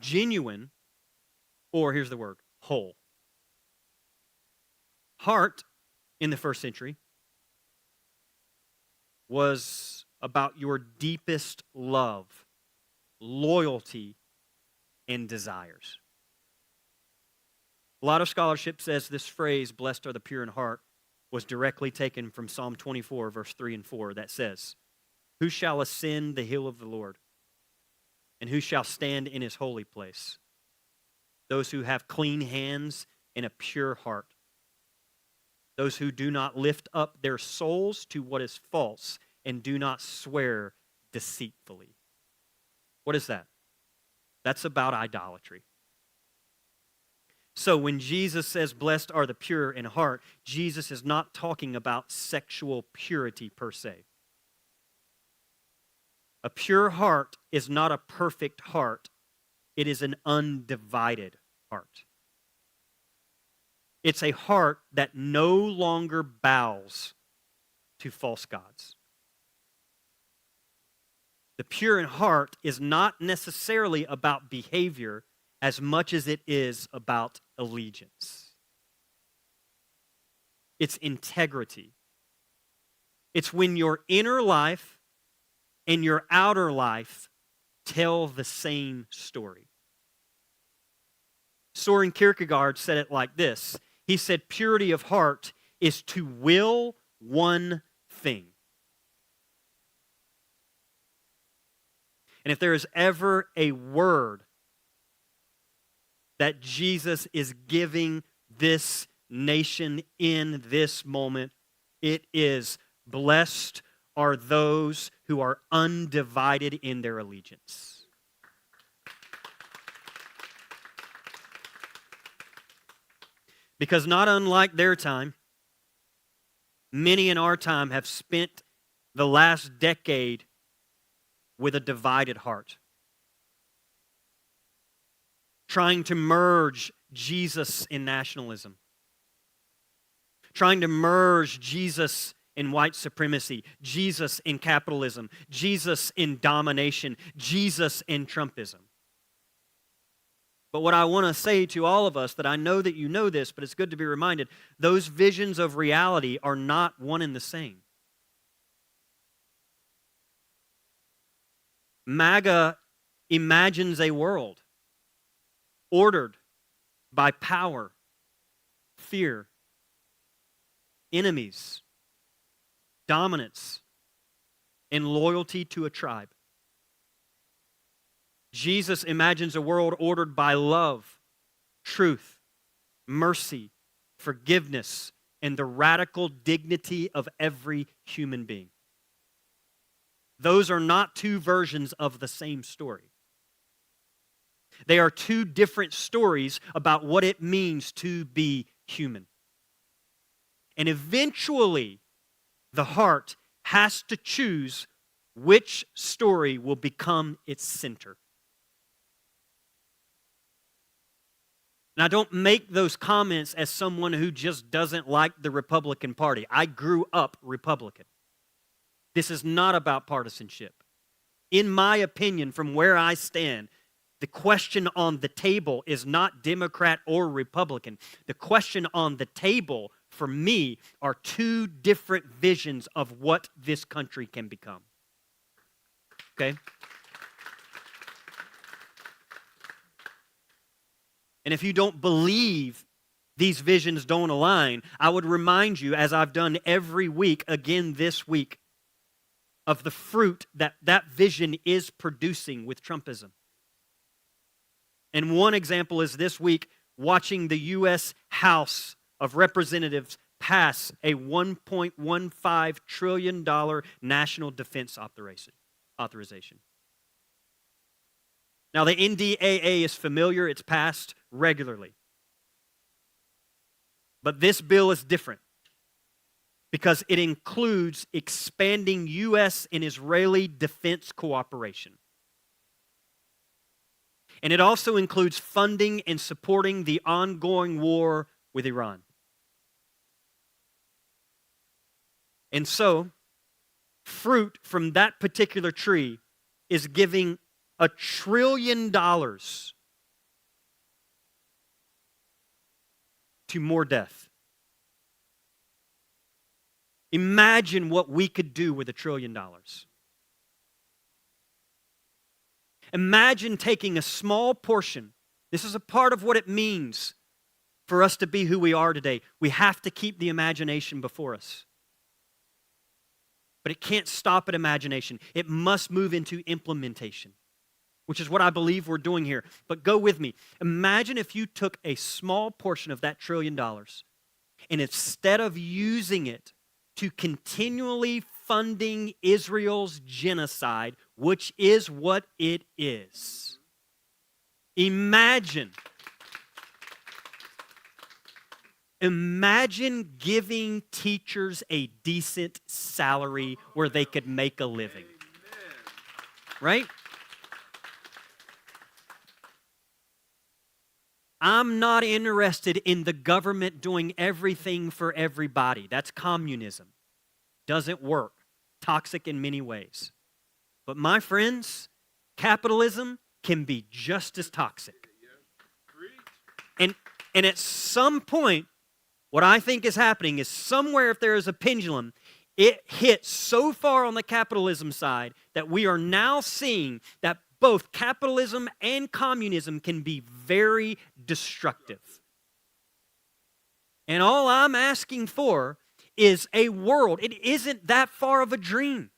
Genuine, or here's the word, whole. Heart, in the first century, was about your deepest love, loyalty, and desires. A lot of scholarship says this phrase, blessed are the pure in heart, was directly taken from Psalm 24, verse 3 and 4, that says, who shall ascend the hill of the Lord? And who shall stand in his holy place? Those who have clean hands and a pure heart. Those who do not lift up their souls to what is false and do not swear deceitfully. What is that? That's about idolatry. So when Jesus says, blessed are the pure in heart, Jesus is not talking about sexual purity per se. A pure heart is not a perfect heart. It is an undivided heart. It's a heart that no longer bows to false gods. The pure in heart is not necessarily about behavior as much as it is about allegiance. It's integrity. It's when your inner life and your outer life tell the same story. Soren Kierkegaard said it like this. He said, purity of heart is to will one thing. And if there is ever a word that Jesus is giving this nation in this moment, it is, blessed are those who are undivided in their allegiance. Because not unlike their time, many in our time have spent the last decade with a divided heart, trying to merge Jesus in nationalism, trying to merge Jesus in white supremacy, Jesus in capitalism, Jesus in domination, Jesus in Trumpism. But what I want to say to all of us, that I know that you know this, but it's good to be reminded, those visions of reality are not one and the same. MAGA imagines a world ordered by power, fear, enemies, dominance, and loyalty to a tribe. Jesus imagines a world ordered by love, truth, mercy, forgiveness, and the radical dignity of every human being. Those are not two versions of the same story. They are two different stories about what it means to be human. And eventually, the heart has to choose which story will become its center. And I don't make those comments as someone who just doesn't like the Republican Party. I grew up Republican. This is not about partisanship. In my opinion, from where I stand, the question on the table is not Democrat or Republican. The question on the table, for me, are two different visions of what this country can become. Okay? And if you don't believe these visions don't align, I would remind you, as I've done every week, again this week, of the fruit that that vision is producing with Trumpism. And one example is this week, watching the U.S. House of Representatives pass a $1.15 trillion national defense authorization. Now, the NDAA is familiar. It's passed regularly. But this bill is different because it includes expanding U.S. and Israeli defense cooperation. And it also includes funding and supporting the ongoing war with Iran. And so, fruit from that particular tree is giving $1 trillion to more death. Imagine what we could do with $1 trillion. Imagine taking a small portion. This is a part of what it means for us to be who we are today. We have to keep the imagination before us. But it can't stop at imagination. It must move into implementation, which is what I believe we're doing here. But go with me. Imagine if you took a small portion of that $1 trillion and instead of using it to continually funding Israel's genocide, which is what it is. Imagine giving teachers a decent salary where they could make a living. Right? I'm not interested in the government doing everything for everybody. That's communism. Doesn't work. Toxic in many ways. But my friends, capitalism can be just as toxic. And at some point, what I think is happening is somewhere, if there is a pendulum, It hit so far on the capitalism side that we are now seeing that both capitalism and communism can be very destructive. And all I'm asking for is a world. It isn't that far of a dream.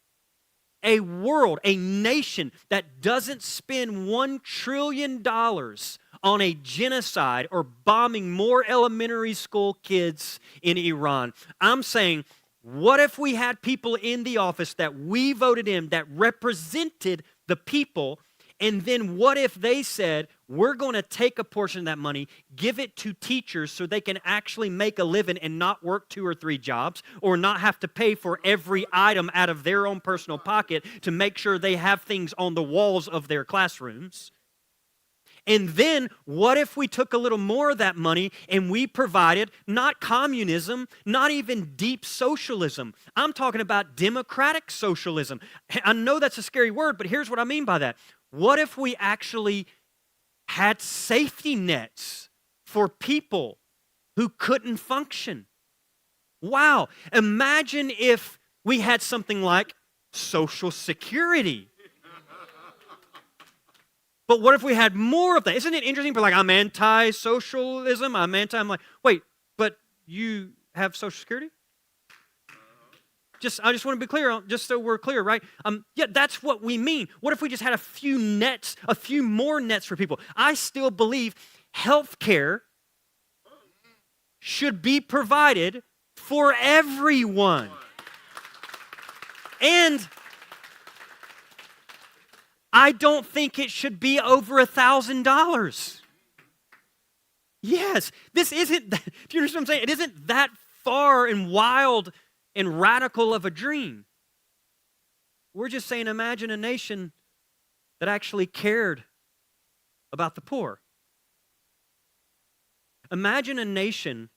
A world, a nation that doesn't spend $1 trillion on a genocide or bombing more elementary school kids in Iran. I'm saying, what if we had people in the office that we voted in that represented the people, and then what if they said, we're going to take a portion of that money, give it to teachers so they can actually make a living and not work 2 or 3 jobs or not have to pay for every item out of their own personal pocket to make sure they have things on the walls of their classrooms? And then what if we took a little more of that money and we provided not communism, not even deep socialism. I'm talking about democratic socialism. I know that's a scary word, but here's what I mean by that. What if we actually had safety nets for people who couldn't function? Wow. Imagine if we had something like Social Security. But what if we had more of that? Isn't it interesting? But like, I'm anti-socialism, I'm like, wait, but you have Social Security? I just want to be clear, just so we're clear, right? Yeah, that's what we mean. What if we just had a few more nets for people? I still believe health care should be provided for everyone. And I don't think it should be over $1,000. Yes, this isn't, do you understand what I'm saying? It isn't that far and wild and radical of a dream. We're just saying, imagine a nation that actually cared about the poor. Imagine a nation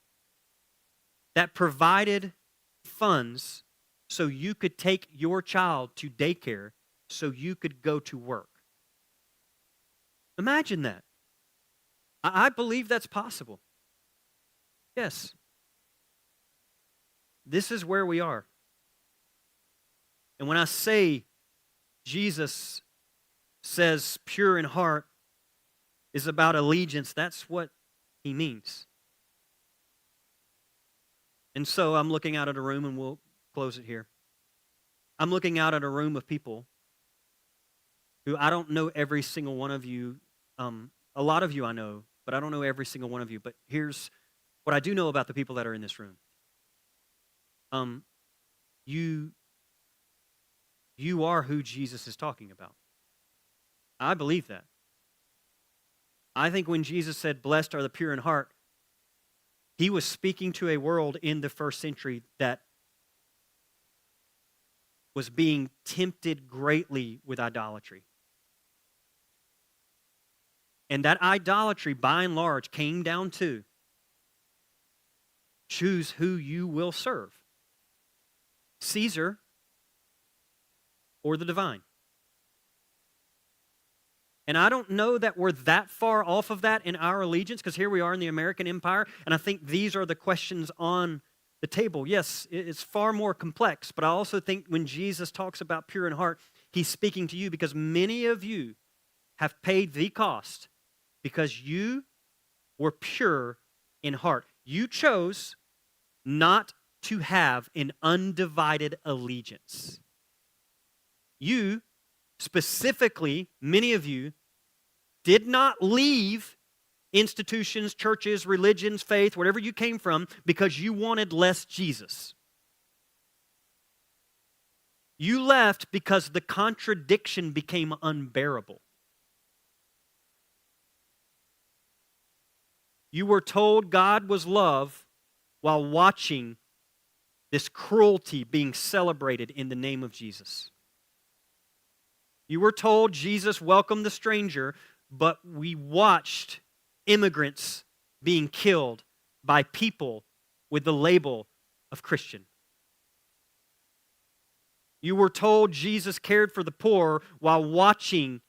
that provided funds so you could take your child to daycare so you could go to work. Imagine that. I believe that's possible. Yes. This is where we are. And when I say Jesus says pure in heart is about allegiance, that's what he means. And so I'm looking out at a room, and we'll close it here. I'm looking out at a room of people who I don't know every single one of you. A lot of you I know, but I don't know every single one of you. But here's what I do know about the people that are in this room. You are who Jesus is talking about. I believe that. I think when Jesus said, blessed are the pure in heart, he was speaking to a world in the first century that was being tempted greatly with idolatry. And that idolatry, by and large, came down to choose who you will serve. Caesar or the divine. And I don't know that we're that far off of that in our allegiance, because here we are in the American Empire, and I think these are the questions on the table. Yes, it's far more complex, but I also think when Jesus talks about pure in heart, he's speaking to you because many of you have paid the cost because you were pure in heart. You chose not to have an undivided allegiance. You, specifically, many of you, did not leave institutions, churches, religions, faith, whatever you came from, because you wanted less Jesus. You left because the contradiction became unbearable. You were told God was love while watching this cruelty being celebrated in the name of Jesus. You were told Jesus welcomed the stranger, but we watched immigrants being killed by people with the label of Christian. You were told Jesus cared for the poor while watching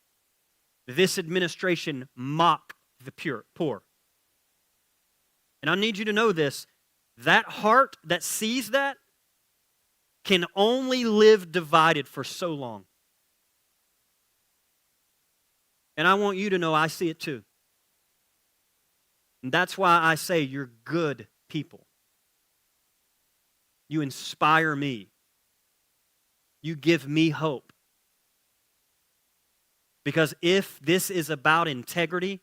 this administration mock the poor. And I need you to know this, that heart that sees that can only live divided for so long. And I want you to know I see it too. And that's why I say you're good people. You inspire me. You give me hope. Because if this is about integrity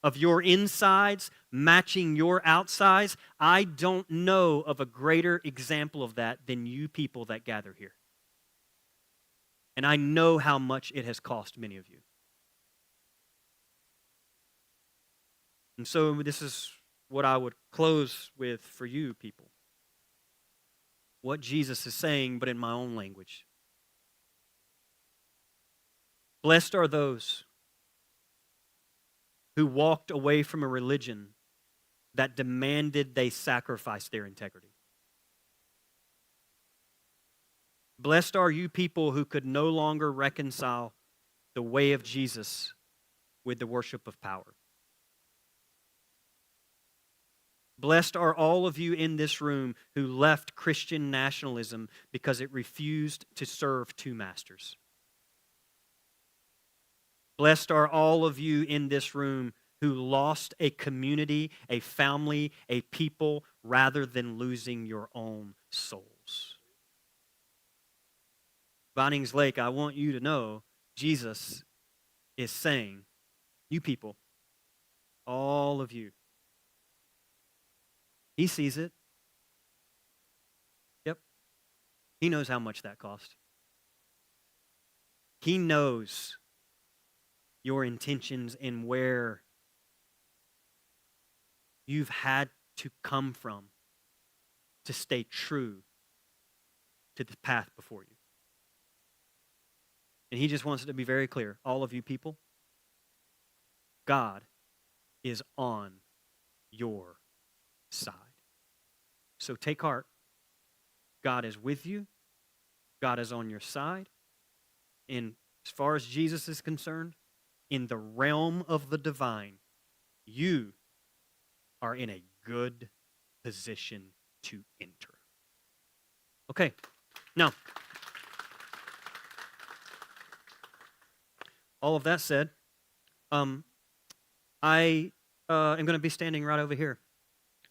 of your insides matching your outsides, I don't know of a greater example of that than you people that gather here. And I know how much it has cost many of you. And so this is what I would close with for you people. What Jesus is saying, but in my own language. Blessed are those who walked away from a religion that demanded they sacrifice their integrity. Blessed are you people who could no longer reconcile the way of Jesus with the worship of power. Blessed are all of you in this room who left Christian nationalism because it refused to serve two masters. Blessed are all of you in this room who lost a community, a family, a people, rather than losing your own souls. Vinings Lake, I want you to know Jesus is saying, you people, all of you, He sees it. Yep. He knows how much that cost. He knows your intentions and where you've had to come from to stay true to the path before you. And He just wants it to be very clear. All of you people, God is on your side. So take heart. God is with you. God is on your side. And as far as Jesus is concerned, in the realm of the divine, you are in a good position to enter. Okay, now, all of that said, I am going to be standing right over here.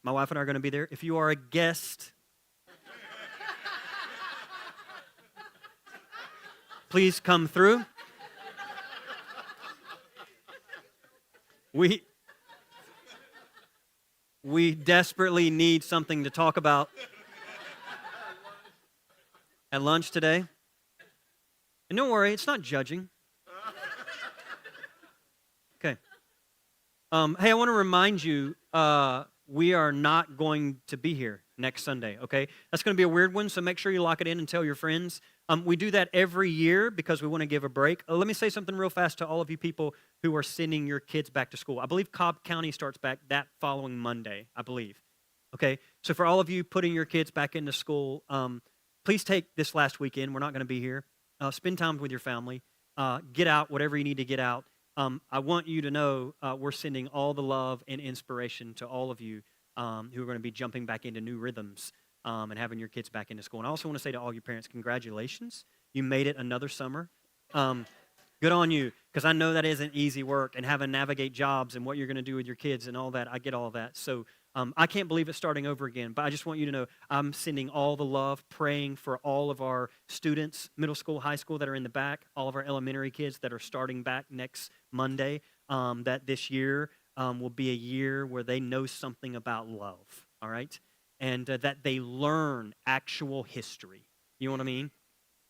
My wife and I are going to be there. If you are a guest, please come through. We desperately need something to talk about at lunch today. And don't worry, it's not judging. Okay. Hey, I want to remind you, we are not going to be here next Sunday, okay? That's going to be a weird one, so make sure you lock it in and tell your friends. We do that every year because we want to give a break. Let me say something real fast to all of you people who are sending your kids back to school. I believe Cobb County starts back that following Monday, I believe. Okay, so for all of you putting your kids back into school, please take this last weekend. We're not going to be here. Spend time with your family. Get out whatever you need to get out. I want you to know we're sending all the love and inspiration to all of you who are going to be jumping back into new rhythms and having your kids back into school. And I also want to say to all you parents, congratulations. You made it another summer. Good on you, because I know that isn't easy work, and having to navigate jobs and what you're going to do with your kids and all that. I get all of that. So I can't believe it's starting over again, but I just want you to know I'm sending all the love, praying for all of our students, middle school, high school that are in the back, all of our elementary kids that are starting back next Monday, that this year will be a year where they know something about love, all right? And that they learn actual history. You know what I mean?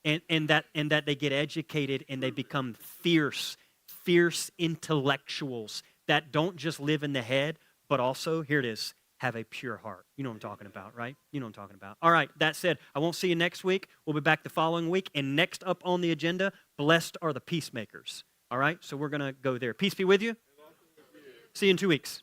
And that they get educated and they become fierce intellectuals that don't just live in the head, but also, here it is, have a pure heart. You know what I'm talking about, right? You know what I'm talking about. All right, that said, I won't see you next week. We'll be back the following week. And next up on the agenda, blessed are the peacemakers. All right, so we're going to go there. Peace be with you. See you in 2 weeks.